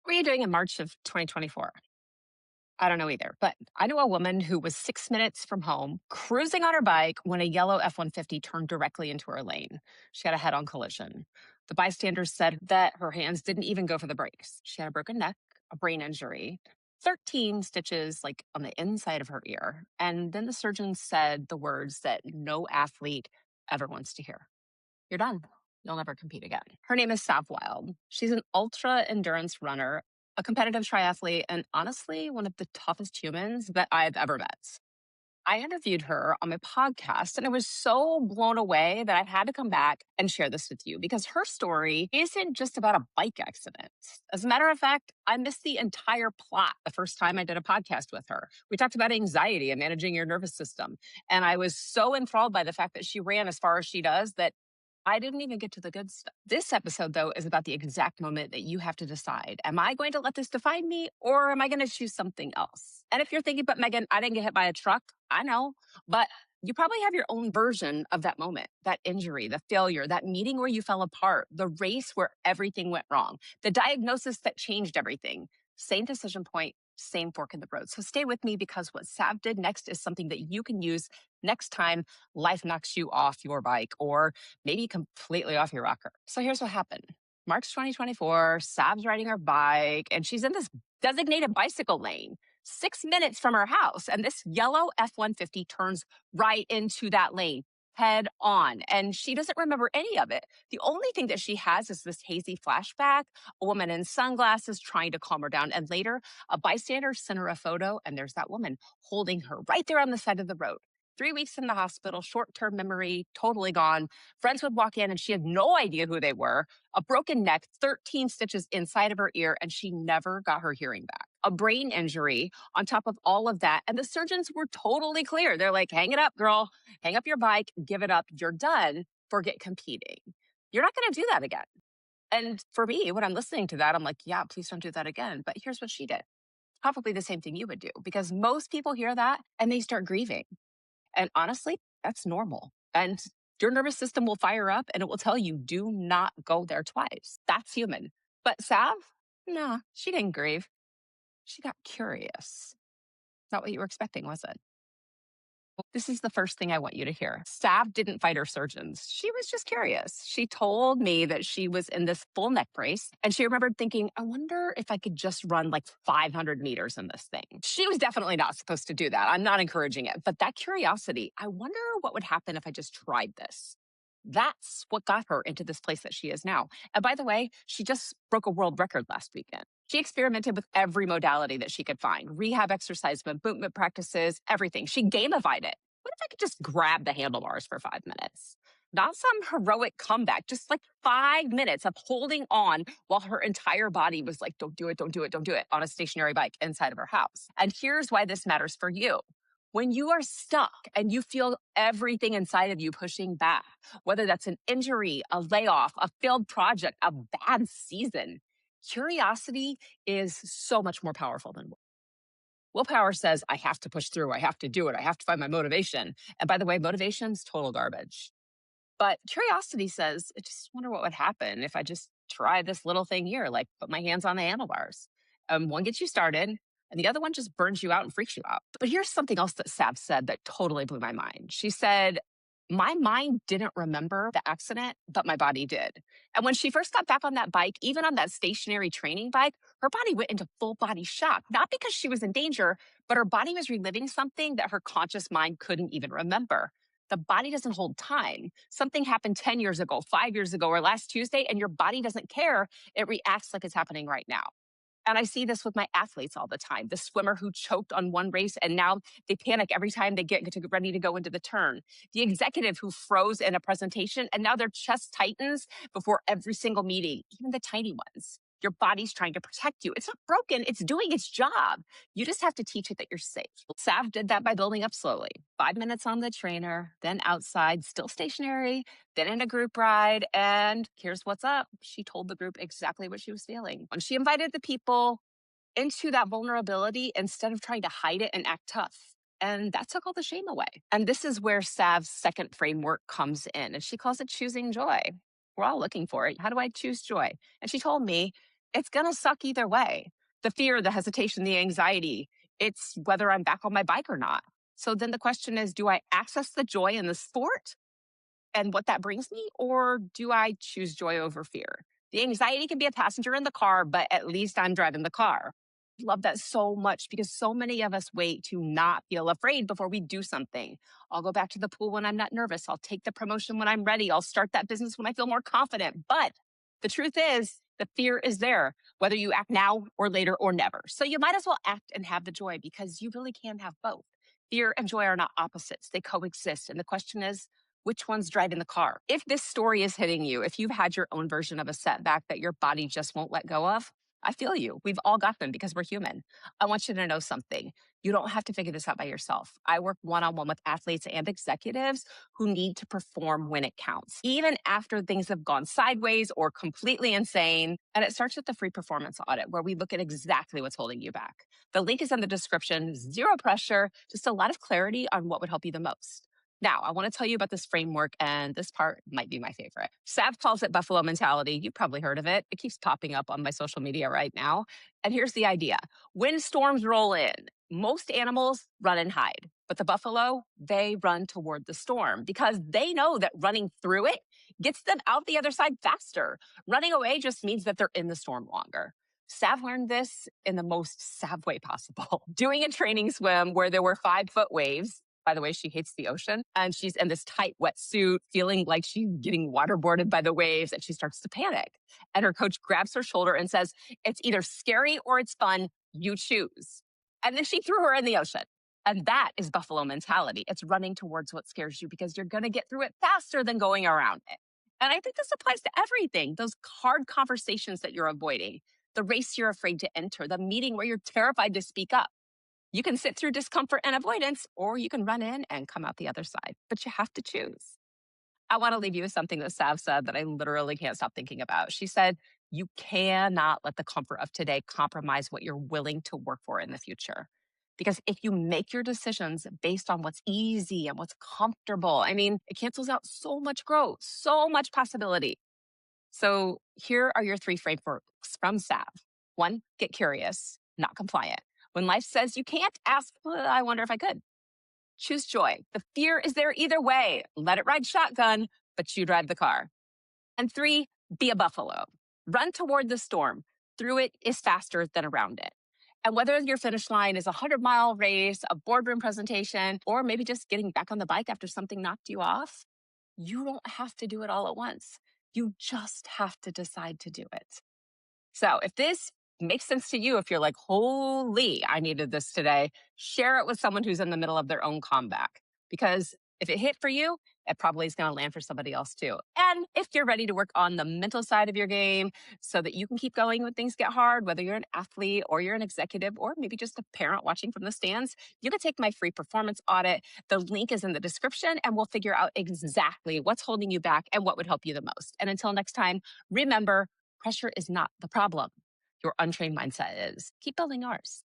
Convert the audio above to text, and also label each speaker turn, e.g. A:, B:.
A: What were you doing in March of 2024? I don't know either, but I knew a woman who was 6 minutes from home, cruising on her bike when a yellow F 150 turned directly into her lane. She had a head on collision. The bystanders said that her hands didn't even go for the brakes. She had a broken neck, a brain injury, 13 stitches like on the inside of her ear. And then the surgeon said the words that no athlete ever wants to hear: "You're done. You'll never compete again." Her name is Sav Wild. She's an ultra endurance runner, a competitive triathlete, and honestly, one of the toughest humans that I've ever met. I interviewed her on my podcast, and I was so blown away that I had to come back and share this with you because her story isn't just about a bike accident. As a matter of fact, I missed the entire plot the first time I did a podcast with her. We talked about anxiety and managing your nervous system. And I was so enthralled by the fact that she ran as far as she does that I didn't even get to the good stuff. This episode, though, is about the exact moment that you have to decide: am I going to let this define me or am I going to choose something else? And if you're thinking, but Megan, I didn't get hit by a truck, I know, but you probably have your own version of that moment, that injury, the failure, that meeting where you fell apart, the race where everything went wrong, the diagnosis that changed everything. Same decision point, same fork in the road. So stay with me because what Sav did next is something that you can use next time life knocks you off your bike or maybe completely off your rocker. So here's what happened. March 2024, Sav's riding her bike and she's in this designated bicycle lane 6 minutes from her house. And this yellow F 150 turns right into that lane head on. And she doesn't remember any of it. The only thing that she has is this hazy flashback, a woman in sunglasses trying to calm her down. And later, a bystander sent her a photo, and there's that woman holding her right there on the side of the road. 3 weeks in the hospital, short-term memory, totally gone. Friends would walk in and she had no idea who they were. A broken neck, 13 stitches inside of her ear, and she never got her hearing back. A brain injury on top of all of that. And the surgeons were totally clear. They're like, hang it up, girl. Hang up your bike, give it up. You're done. Forget competing. You're not going to do that again. And for me, when I'm listening to that, I'm like, yeah, please don't do that again. But here's what she did. Probably the same thing you would do, because most people hear that and they start grieving. And honestly, that's normal. And your nervous system will fire up and it will tell you, do not go there twice. That's human. But Sav, nah, she didn't grieve. She got curious. Not what you were expecting, was it? Well, this is the first thing I want you to hear. Sav didn't fight her surgeons. She was just curious. She told me that she was in this full neck brace and she remembered thinking, I wonder if I could just run like 500 meters in this thing. She was definitely not supposed to do that. I'm not encouraging it. But that curiosity, I wonder what would happen if I just tried this. That's what got her into this place that she is now. And by the way, she just broke a world record last weekend. She experimented with every modality that she could find: rehab exercise, movement practices, everything. She gamified it. What if I could just grab the handlebars for 5 minutes? Not some heroic comeback, just like 5 minutes of holding on while her entire body was like, don't do it, don't do it, don't do it, on a stationary bike inside of her house. And here's why this matters for you. When you are stuck and you feel everything inside of you pushing back, whether that's an injury, a layoff, a failed project, a bad season, curiosity is so much more powerful than willpower. Says, I have to push through, I have to do it, I have to find my motivation. And by the way, motivation's total garbage. But curiosity says, I just wonder what would happen if I just try this little thing here, like put my hands on the handlebars. One gets you started, and the other one just burns you out and freaks you out. But here's something else that Sav said that totally blew my mind. She said, my mind didn't remember the accident, but my body did. And when she first got back on that bike, even on that stationary training bike, her body went into full body shock, not because she was in danger, but her body was reliving something that her conscious mind couldn't even remember. The body doesn't hold time. Something happened 10 years ago, 5 years ago, or last Tuesday, and your body doesn't care. It reacts like it's happening right now. And I see this with my athletes all the time. The swimmer who choked on one race and now they panic every time they get ready to go into the turn. The executive who froze in a presentation and now their chest tightens before every single meeting, even the tiny ones. Your body's trying to protect you. It's not broken. It's doing its job. You just have to teach it that you're safe. Sav did that by building up slowly. 5 minutes on the trainer, then outside, still stationary, then in a group ride. And here's what's up. She told the group exactly what she was feeling. When she invited the people into that vulnerability instead of trying to hide it and act tough. And that took all the shame away. And this is where Sav's second framework comes in. And she calls it choosing joy. We're all looking for it. How do I choose joy? And she told me It's going to suck either way. The fear, the hesitation, the anxiety, it's whether I'm back on my bike or not. So then the question is, do I access the joy in the sport and what that brings me, or do I choose joy over fear? The anxiety can be a passenger in the car, but at least I'm driving the car. Love that so much because so many of us wait to not feel afraid before we do something. I'll go back to the pool when I'm not nervous. I'll take the promotion when I'm ready. I'll start that business when I feel more confident. But the truth is, the fear is there, whether you act now or later or never. So you might as well act and have the joy because you really can have both. Fear and joy are not opposites, they coexist. And the question is, which one's driving the car? If this story is hitting you, if you've had your own version of a setback that your body just won't let go of, I feel you. We've all got them because we're human. I want you to know something. You don't have to figure this out by yourself. I work one-on-one with athletes and executives who need to perform when it counts, even after things have gone sideways or completely insane. And it starts with the free performance audit, where we look at exactly what's holding you back. The link is in the description. Zero pressure, just a lot of clarity on what would help you the most. Now, I want to tell you about this framework, and this part might be my favorite. Sav calls it buffalo mentality. You've probably heard of it. It keeps popping up on my social media right now. And here's the idea. When storms roll in, most animals run and hide, but the buffalo, they run toward the storm because they know that running through it gets them out the other side faster. Running away just means that they're in the storm longer. Sav learned this in the most Sav way possible. Doing a training swim where there were 5-foot waves. By the way, she hates the ocean. And she's in this tight wetsuit, feeling like she's getting waterboarded by the waves, and she starts to panic. And her coach grabs her shoulder and says, "It's either scary or it's fun. You choose." And then she threw her in the ocean. And that is buffalo mentality. It's running towards what scares you because you're going to get through it faster than going around it. And I think this applies to everything. Those hard conversations that you're avoiding, the race you're afraid to enter, the meeting where you're terrified to speak up. You can sit through discomfort and avoidance, or you can run in and come out the other side, but you have to choose. I want to leave you with something that Sav said that I literally can't stop thinking about. She said, you cannot let the comfort of today compromise what you're willing to work for in the future. Because if you make your decisions based on what's easy and what's comfortable, I mean, it cancels out so much growth, so much possibility. So here are your 3 frameworks from Sav. 1, get curious, not compliant. When life says you can't, ask, well, I wonder if I could. Choose joy. The fear is there either way. Let it ride shotgun, but you drive the car. And 3, be a buffalo. Run toward the storm. Through it is faster than around it. And whether your finish line is a 100-mile race, a boardroom presentation, or maybe just getting back on the bike after something knocked you off, you don't have to do it all at once. You just have to decide to do it. So if this makes sense to you, if you're like, holy, I needed this today, share it with someone who's in the middle of their own comeback. Because if it hit for you, it probably is going to land for somebody else too. And if you're ready to work on the mental side of your game so that you can keep going when things get hard, whether you're an athlete or you're an executive or maybe just a parent watching from the stands, you can take my free performance audit. The link is in the description and we'll figure out exactly what's holding you back and what would help you the most. And until next time, remember, pressure is not the problem. Your untrained mindset is. Keep building yours.